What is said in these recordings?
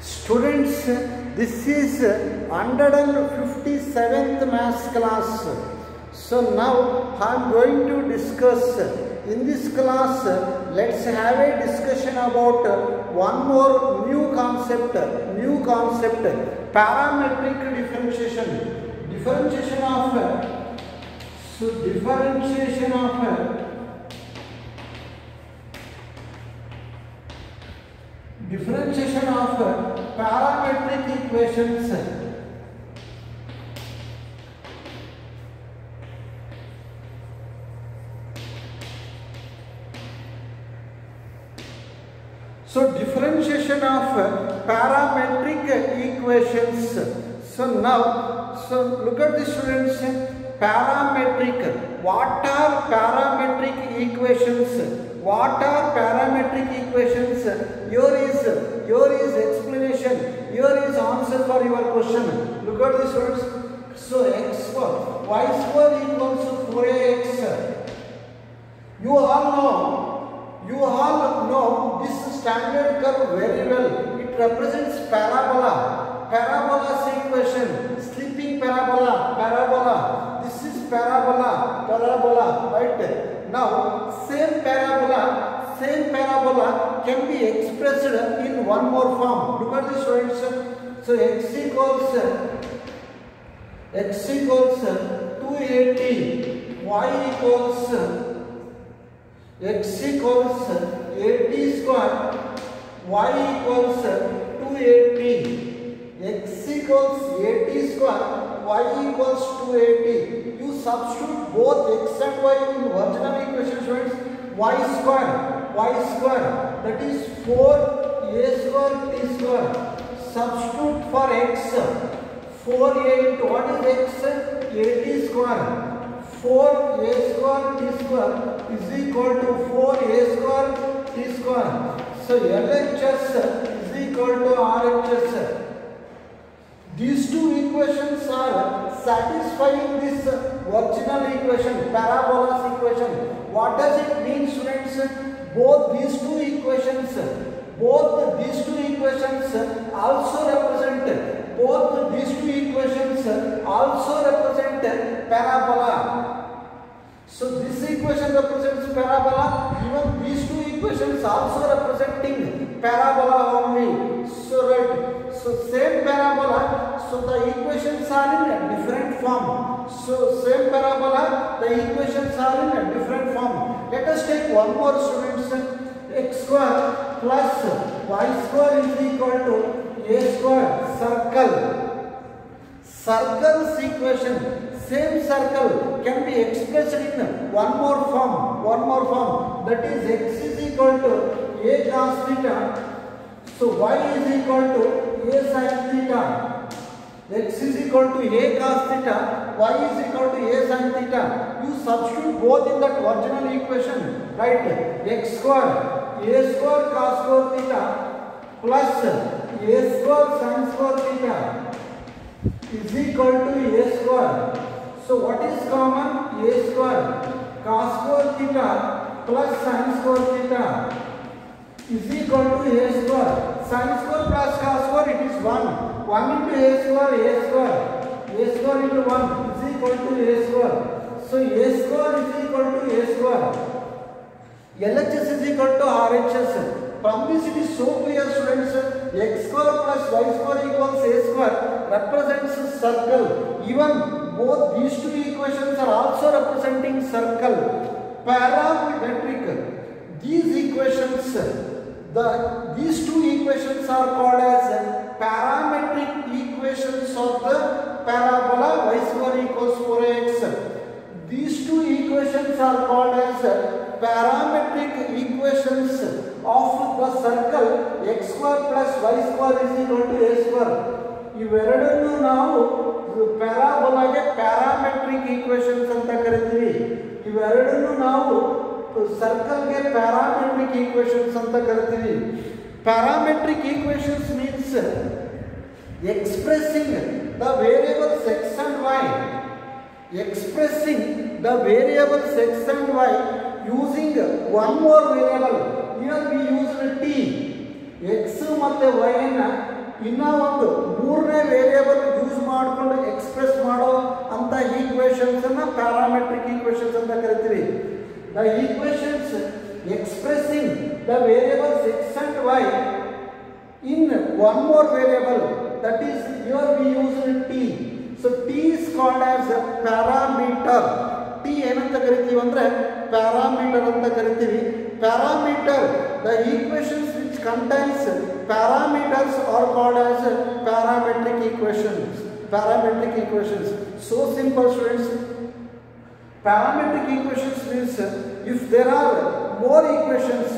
Students, this is 157th maths class. So now I am going to discuss in this class. Let's have a discussion about one more new concept, parametric differentiation. Differentiation of parametric equations. So differentiation of parametric equations. So now, look at the students. Parametric. What are parametric equations? What are parametric equations? Here is explanation. Here is answer for your question. Look at this words. So x square, y square equals to 4ax. You all know this standard curve very well. It represents parabola. Parabola's equation. Slipping parabola. This is parabola, right? Now, same parabola can be expressed in one more form. Look at this, friends. So x equals 280, y equals x equals 80 square, y equals 280. X equals 80 square, y equals 280. You substitute both x and y in original equation, friends. Y square, that is 4a square t square. Substitute for x. 4a, what is x? 80 square. 4a square t square is equal to 4a square t square. So LHS is equal to RHS. These two equations are satisfying this original equation, parabola's equation. What does it mean, students? Both these two equations also represent parabola. So this equation represents parabola. Even these two equations also representing parabola only. So right. So same parabola. So the equations are in a different form. So same parabola. The equations are in a different form. Let us take one more, students. X square plus y square is equal to a square. Circle's equation. Same circle can be expressed in one more form. That is x is equal to a cos theta. So y is equal to a sin theta. X is equal to a cos theta. Y is equal to a sin theta. You substitute both in that original equation, right? X square, a square cos square theta plus a square sin square theta is equal to a square. So what is common? A square cos square theta plus sin square theta is equal to a square. Sin square plus cos square, it is 1. 1 into a square into 1 is equal to a square. So a square is equal to a square. LHS is equal to RHS. From this it is so clear, students. X square plus y square equals a square represents a circle. Even both these two equations are also representing circle. Parametric. These two equations are called as parametric equations of the parabola y square equals 4ax. These two equations are called as parametric equations of the circle x square plus y square is equal to a square. ಇವೆರಡನ್ನು ನಾವು ಪ್ಯಾರಾಬೋಲಾಗೆ parametric equations ಅಂತ ಕರಿತೀವಿ. ಇವೆರಡನ್ನು ನಾವು ಸರ್ಕಲ್ಗೆ parametric equations ಅಂತ ಕರಿತೀವಿ. Parametric equations means expressing the variables x and y. Expressing the variables x and y using one more variable. Here we used t. x ಮತ್ತು y ನ ಇನ್ನ ಒಂದು ಮೂರನೇ ವೇರಿಯೇಬಲ್ ಯೂಸ್ ಮಾಡಿಕೊಂಡು ಎಕ್ಸ್ಪ್ರೆಸ್ ಮಾಡೋ ಅಂತ ಈಕ್ವೇಷನ್ಸ್ ಅನ್ನ ಪ್ಯಾರಾಮೆಟ್ರಿಕ್ ಈಕ್ವೇಷನ್ಸ್ ಅಂತ ಕರಿತೀವಿ. The equations expressing the variables x and y in one more variable, that is here we use t. So t is called as a parameter. t ಏನಂತ ಕರಿತೀವಿ ಅಂದ್ರೆ parameter ಅಂತ ಕರಿತೀವಿ. Parameter, the equations which contains parameters are called as parametric equations. Parametric equations. So simple, students. Parametric equations means if there are more equations,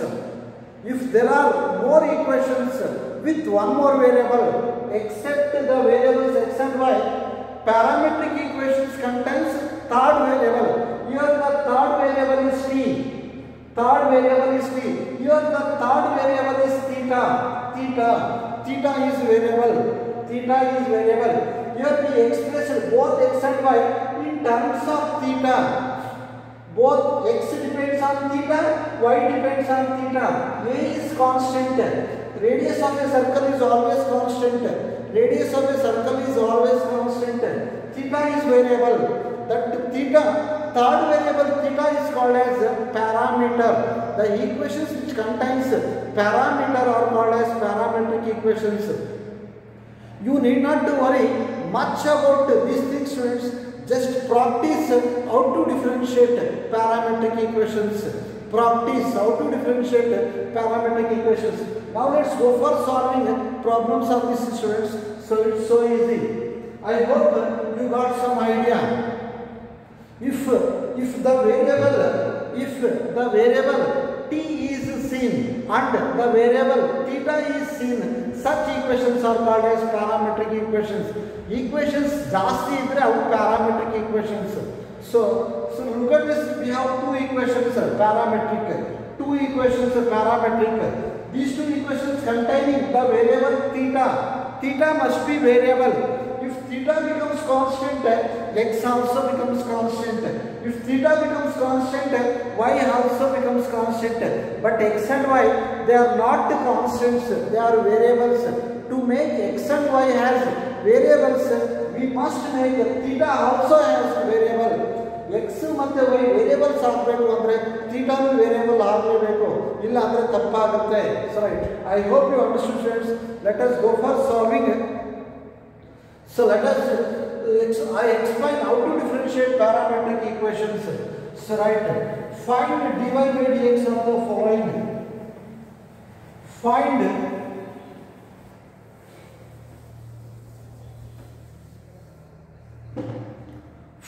with one more variable except the variables x and y, parametric equations contains third variable. Here the third variable is t. Here the third variable is theta. Theta is variable. Here we express both x and y in terms of theta. Both x depends on theta, y depends on theta. A is constant. Radius of a circle is always constant. Theta is variable. That theta, third variable theta is called as parameter. The equations which contains parameter are called as parametric equations. You need not to worry much about these things, students. Just practice how to differentiate parametric equations. Now let's go for solving problems of these, students. So it's so easy. I hope you got some idea. If the variable t is seen and the variable theta is seen, such equations are called as parametric equations. Equations ಜಾಸ್ತಿ ಇದ್ರೆ ಅವು parametric equations. So look at this. We have two equations parametric. These two equations containing the variable theta. Theta must be variable. If theta becomes constant, x also becomes constant. If theta becomes constant, y also becomes constant. But x and y, they are not constants, they are variables. To make x and y as variables, we must make theta also as variable. x ಮತ್ತೆ y variables ಆಗಬೇಕು ಅಂದ್ರೆ theta variable ಆಗಲೇಬೇಕು, ಇಲ್ಲ ಅಂದ್ರೆ ತಪ್ಪಾಗುತ್ತೆ. So right, I hope you understood, students. Let us go for solving. So I explain how to differentiate parametric equations. So right, find dy by dx of the following.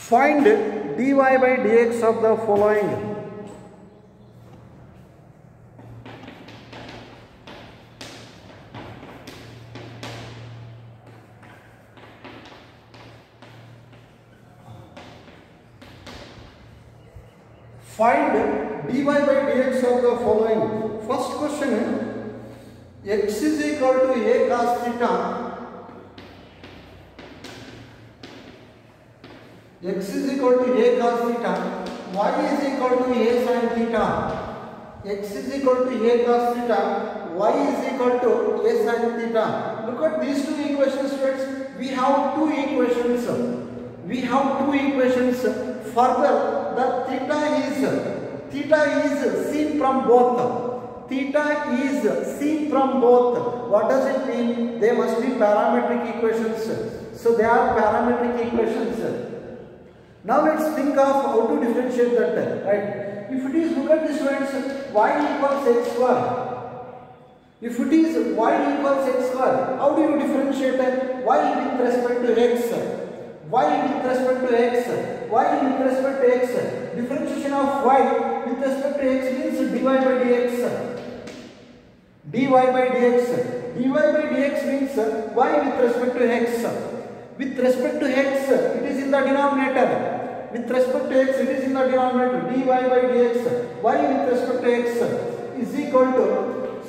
Find dy by dx of the following. Find dy by dx of the following. First question, x is equal to a cos theta. X is equal to a cos theta. Y is equal to a sin theta. X is equal to a cos theta. Y is equal to a sin theta. Look at these two equations, friends. We have two equations. Further, the theta is seen from both. What does it mean? They must be parametric equations. So they are parametric equations. Now let's think of how to differentiate that, right? If it is, look at this, friends, y equals x square. If it is y equals x square, how do you differentiate y with respect to x? Differentiation of y with respect to x means dy by dx. dy by dx means y with respect to x. With respect to x, it is in the denominator. dy by dx. Y with respect to x is equal to,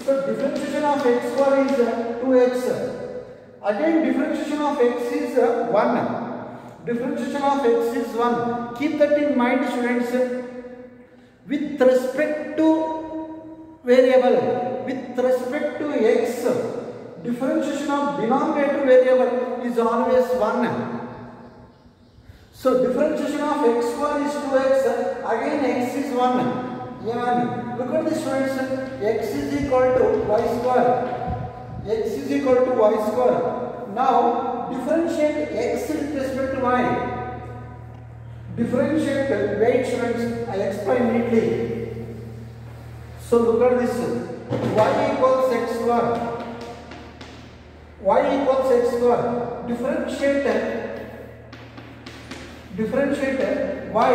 so differentiation of x square is 2x. Again, differentiation of x is 1. Keep that in mind, students. With respect to variable, with respect to x, differentiation of denominator variable is always 1. So differentiation of x square is 2x, again x is 1. Look at this students, x is equal to y square. X is equal to y square. Now differentiate x with respect to y. Differentiate, wait students, I explain neatly. So look at this, y equals x square. Y equals x square. Differentiate y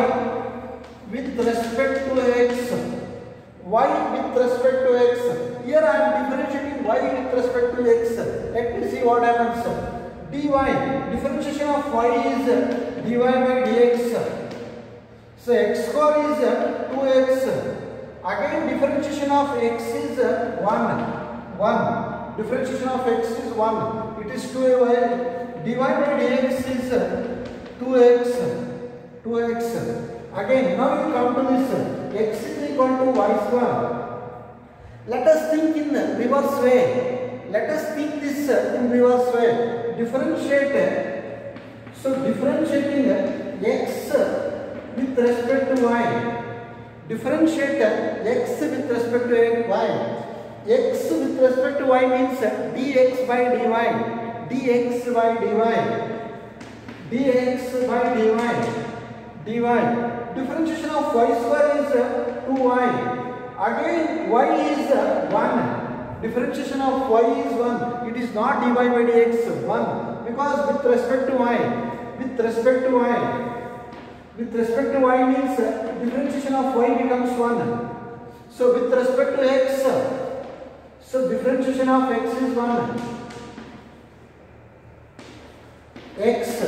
with respect to x. Y with respect to x. Here I am differentiating y with respect to x. Let me see what happens. dy. Differentiation of y is dy by dx. So x square is 2x. Again differentiation of x is 1. Differentiation of x is 1. It is 2y. dy by dx is 2x. Again, now you come to this, x is equal to y square. Let us think in reverse way. Let us think this in reverse way. Differentiate. So differentiating x with respect to y. Differentiate x with respect to y. X with respect to y means dx by dy. Dx by dy. Dx by dy. Differentiation of y square is 2y. Again y is 1. Differentiation of y is 1. It is not dy by dx 1 because with respect to y. With respect to y means differentiation of y becomes 1. So with respect to x. So differentiation of x is 1. X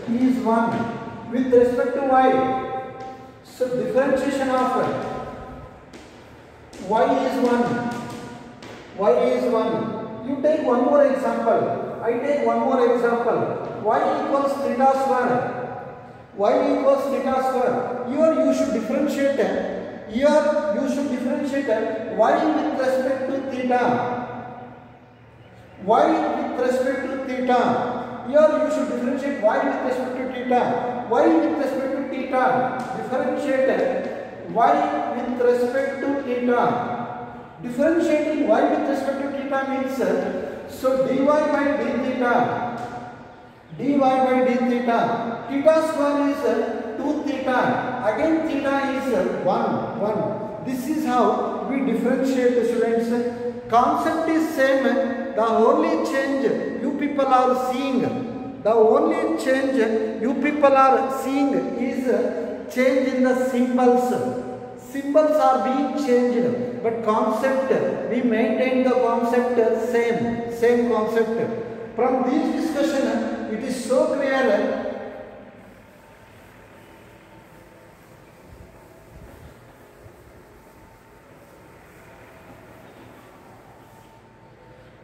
is 1 with respect to y. So differentiation of y is 1. Y is 1. You take one more example. I take one more example. Y equals theta square. Y equals theta square. Here you should differentiate. Y with respect to theta. Y with respect to theta. Here you should differentiate y with respect to theta. Y with respect to theta. Differentiate y with respect to theta. Differentiating y with respect to theta means so dy by d theta. Dy by d theta. Theta square is 2 theta. Again theta is 1. This is how we differentiate the students. Concept is same. The only change you people are seeing. The only change you people are seeing is change in the symbols. Symbols are being changed, but concept, we maintain the concept same concept. From this discussion, it is so clear.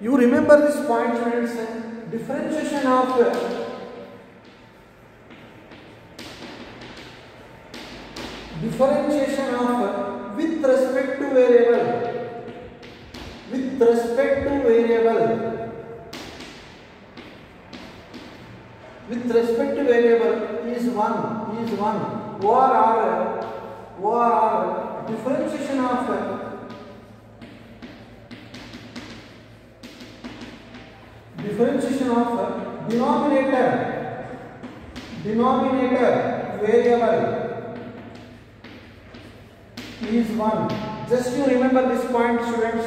You remember this point, students? Differentiation of with respect to variable. With respect to variable. With respect to variable is 1. OR differentiation of denominator variable is 1. Just you remember this point, students.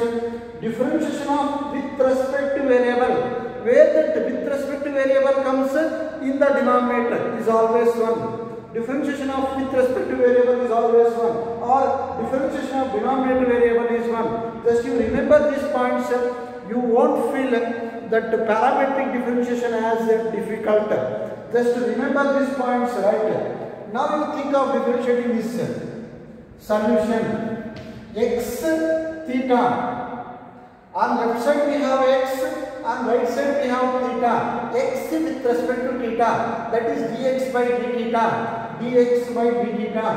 Differentiation of with respect to variable, where that with respect to variable comes in the denominator is always 1. Differentiation of with respect to variable is always 1, or differentiation of denominator variable is 1. Just you remember these points, you won't feel that parametric differentiation as difficult. Just remember these points, right? Now you think of differentiating this solution. X theta. On left side we have x, on right side we have theta. X with respect to theta, that is dx by d theta. Dx by d theta.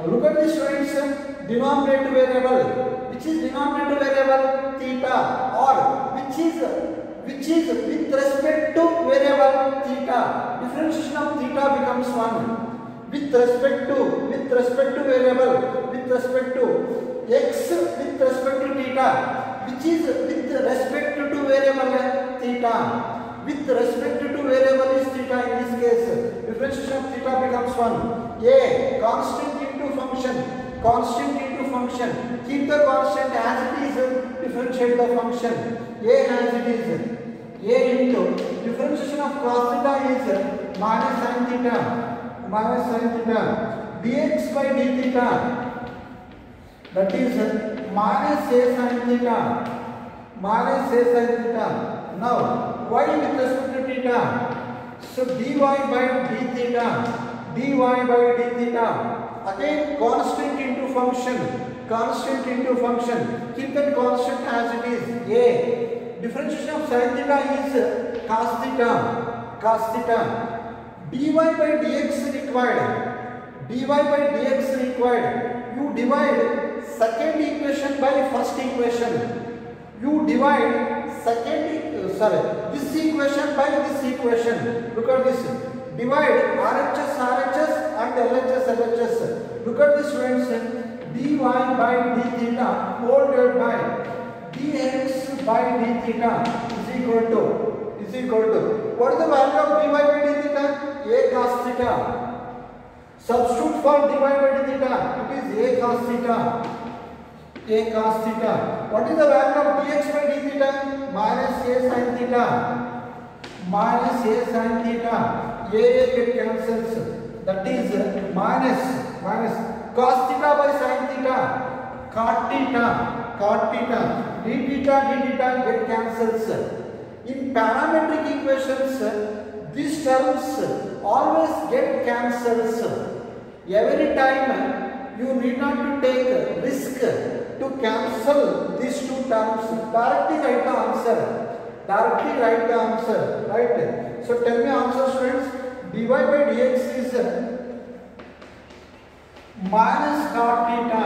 Look at this, students. Denominator variable. Which is denominator variable? variable theta, or which is with respect to variable theta. Differentiation of theta becomes 1 with respect to variable, with respect to x, with respect to theta, which is with respect to variable theta. With respect to variable is theta in this case. Differentiation of theta becomes 1. A constant into function. Keep the constant as it is. Differentiate the function. A as it is. A into differentiation of cos theta is minus sin theta. Dx by d theta. That is minus a sin theta. Now y with respect to theta. So dy by d theta. Again constant into function. Keep that constant as it is. A. Differentiation of sin theta is cos theta. dy by dx required. You divide second equation by first equation. This equation by this equation. Look at this. Divide RHS and LHS. Look at this, friends. dy by d theta whole divided by dx by d theta is equal to what is the value of dy by d theta? A cos theta. Substitute for dy by d theta. It is a cos theta. What is the value of dx by d theta? Minus a sin theta. A get cancels. That is minus cos theta by sin theta. Cot theta. D theta get cancels. In parametric equations, these terms always get cancels. Every time you need not to take risk to cancel these two terms. Directly write the answer. Right? So tell me answers, friends. dy by dx is minus cot theta.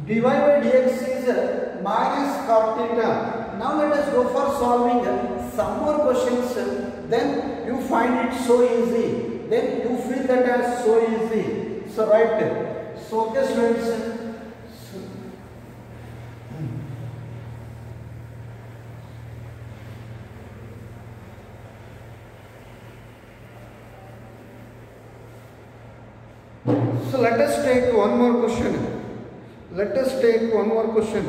dy by dx is minus cot theta. Now let us go for solving some more questions. Then you find it so easy. Then you feel that as so easy. So right. So okay, students. So let us take one more question.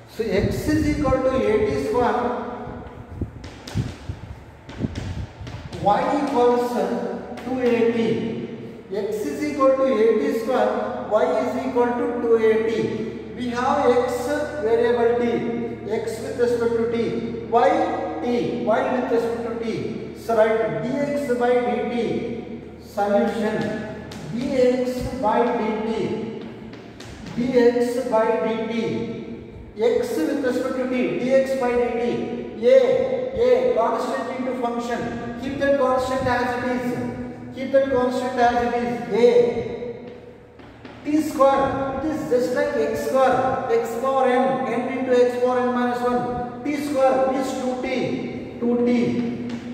So x is equal to 80 square, y equals 280. X is equal to 80 square, y is equal to 280. We have x variable t, x with respect to t, y with respect to t. So write dx by dt. Solution dx by dt. X with respect to t, dx by dt. A constant into function. Keep that constant as it is. A. T square. It is just like x square. X power n into x power n minus 1. T square is 2t.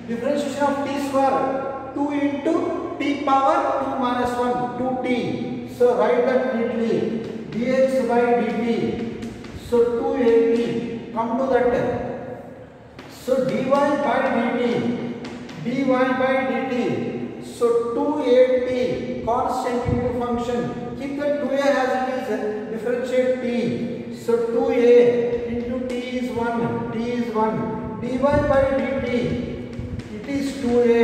Differentiation of t square 2 into t power 2 minus 1, 2t. So write that neatly. dx by dt. So 280. Come to that. So dy by dt. So 280 constant into function. Keep that 2a as it is. Differentiate t. So 2a into t is 1. dy by dt. It is 2a.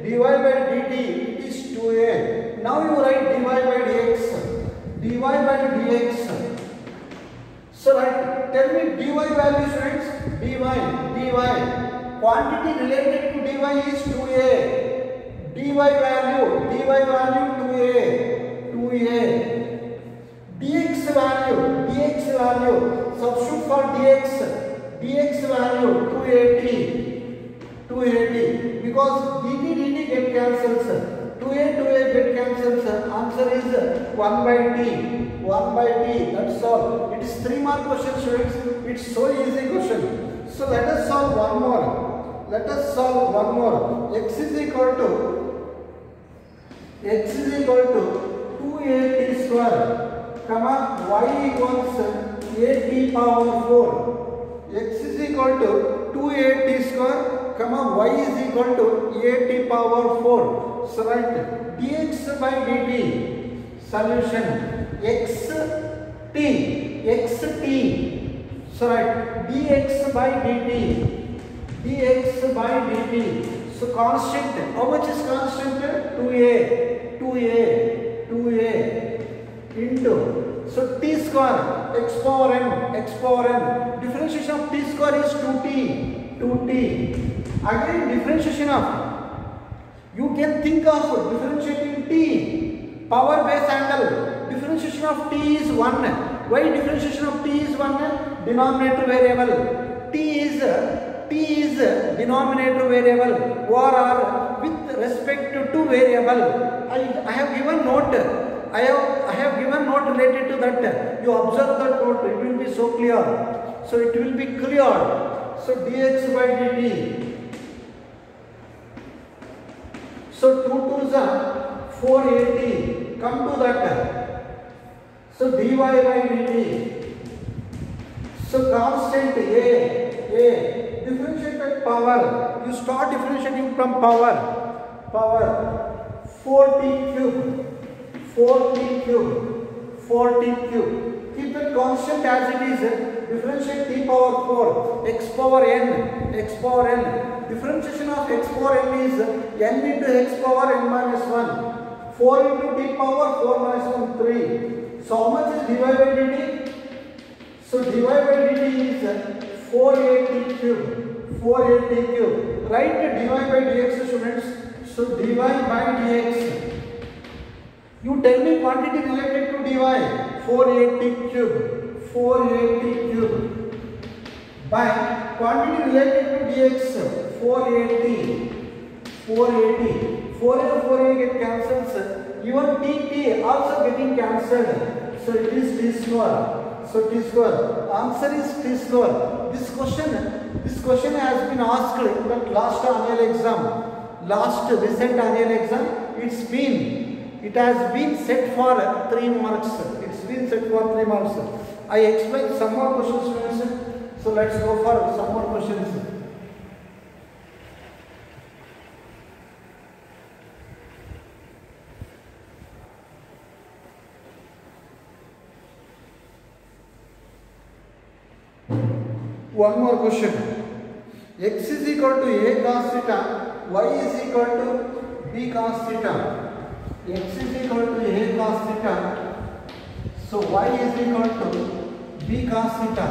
dy by dt. It is 2a. Now you write dy by dx. So right, tell me dy value, friends. dy. Quantity related to dy is 2a. dy value 2a. dx value. Substitute for dx value 280 because dt get cancels. 2a get cancels. Answer is 1 by t, that's all. It is 3 mark question, students. It's so easy question. So let us solve one more. X is equal to 2at square, comma y equals at power 4. X is equal to 2at square, comma y is equal to at power 4. So write dx by dt. Solution xt. So write dx by dt. So constant, how much is constant? 2a into, so t square x power n. Differentiation of t square is 2t. Again differentiation of, you can think of differentiating t, power base angle. Differentiation of t is 1. Why differentiation of t is 1? Denominator variable. T is denominator variable or with respect to variable. I have given note. I have given note related to that. You observe that note. It will be so clear. So it will be clear. So dx by dt. So 2 2s are 480. Come to that. So dy by dt. So constant a. Differentiate by power. You start differentiating from power. 4t cube. Keep it constant as it is. Differentiate t power 4. X power n. Differentiation of x power n is n into x power n minus 1. 4 into t power 4 minus 1, 3. So how much is dy by dt? So dy by dt is 480 cube. Write dy by dx, students. So dy by dx. You tell me quantity related to dy. 480 cube. By quantity related to dx. 480. 4 and 4 get cancelled. Even t also getting cancelled. So it is t square. So t square. Answer is t square. This question has been asked in the last annual exam. Recent annual exam. It has been set for 3 marks. I explained some more questions, students. So let's go for some more questions. One more question. X is equal to a cos theta, y is equal to b cos theta. X is equal to a cos theta, so y is equal to b cos theta.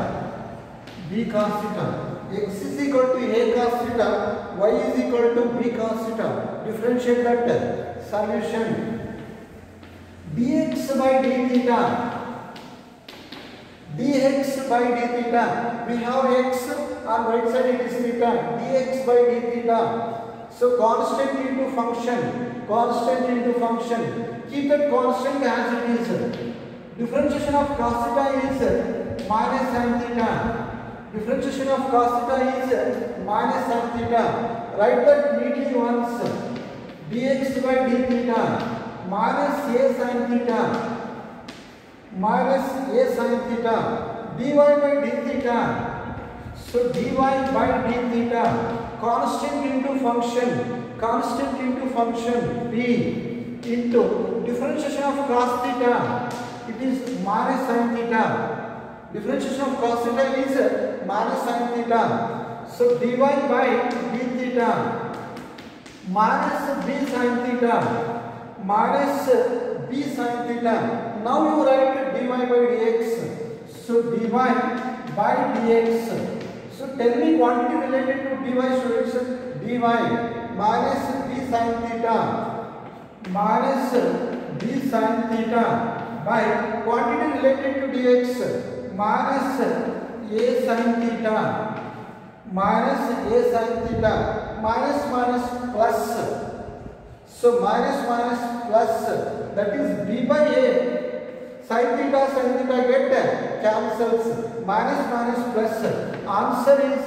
X is equal to a cos theta, y is equal to b cos theta. Differentiate that. Solution dx by d theta. Dx by d theta. We have x on right side, it is theta. Dx by d theta. So constant into function. Keep that constant as it is. Differentiation of cos theta is minus sin theta. Write that neatly once. Dx by d theta minus a sin theta. Dy by d theta. So dy by d theta, constant into function, b into differentiation of cos theta, it is minus sin theta. Differentiation of cos theta is minus sin theta. So dy by d theta minus b sin theta. Now you write dy by dx. So dy by dx. So tell me quantity related to dy, students. Dy minus b sin theta by quantity related to dx minus a sin theta. Minus plus. So minus plus, that is b by a. Sin theta get cancels. Minus minus plus. Answer is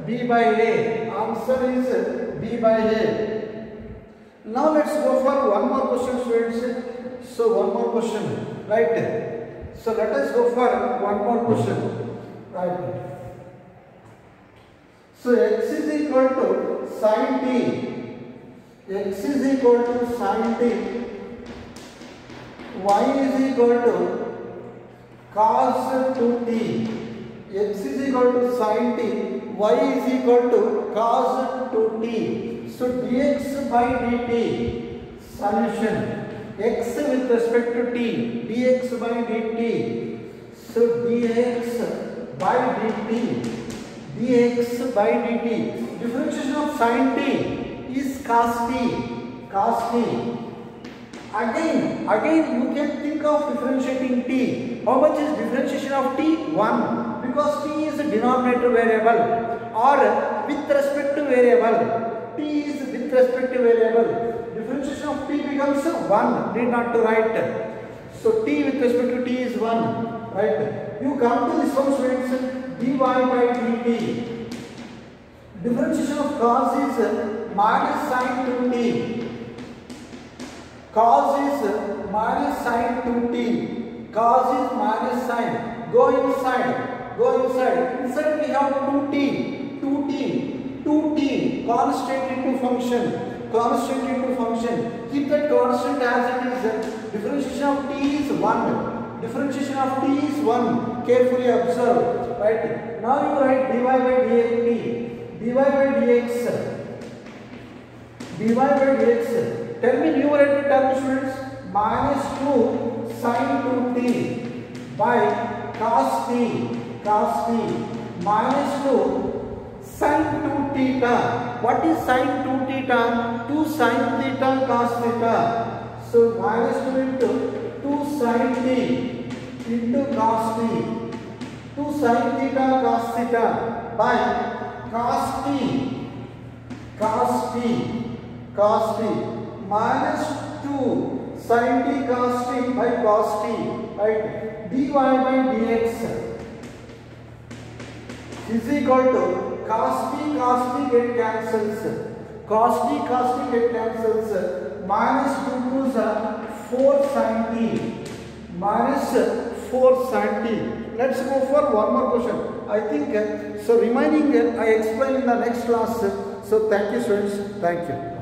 B by A. Answer is B by A. Now let's go for one more question, students. So one more question, right? So let us go for one more question, right? So x is equal to sin t. X is equal to sin t. Y is equal to cos 2t. X is equal to sin t. Y is equal to cos 2t. So dx by dt solution. X with respect to t. Dx by dt. So dx by dt. Dx by dt. Differentiation of sin t is cos t. Cos t. Again you can think of differentiating t. How much is differentiation of t? 1. Because t is a denominator variable or with respect to variable. T is with respect to variable. Differentiation of t becomes 1. Need not to write. So t with respect to t is 1. Right? You come to this one, students. dy by dt. Differentiation of cos is minus sin 2t. Cos is minus sin 2t. Cos is minus sin. Go inside. Go inside. Inside we have 2t. 2t. Constant into function. Constant into function. Keep that constant as it is. Differentiation of t is 1. Differentiation of t is 1. Carefully observe. Right. Now you write dy by dx. Dy by dx. Dy by dx. Tell me numerator term, students. Minus 2 sin 2t by cos t. Cos t. Minus 2 sin 2 theta. What is sin 2 theta? 2 sin theta cos theta. So minus 2 into 2 sin t into cos t. 2 sin theta cos theta by cos t. Cos t. Cos t. Minus 2 sin t cos t by cos t. Right? dy by dx is equal to cos t get cancels. Cos t get cancels. Minus 2 to 4 sin t. Minus 4 sin t. Let's go for one more question. I think so remaining I explain in the next class. So thank you, students. Thank you.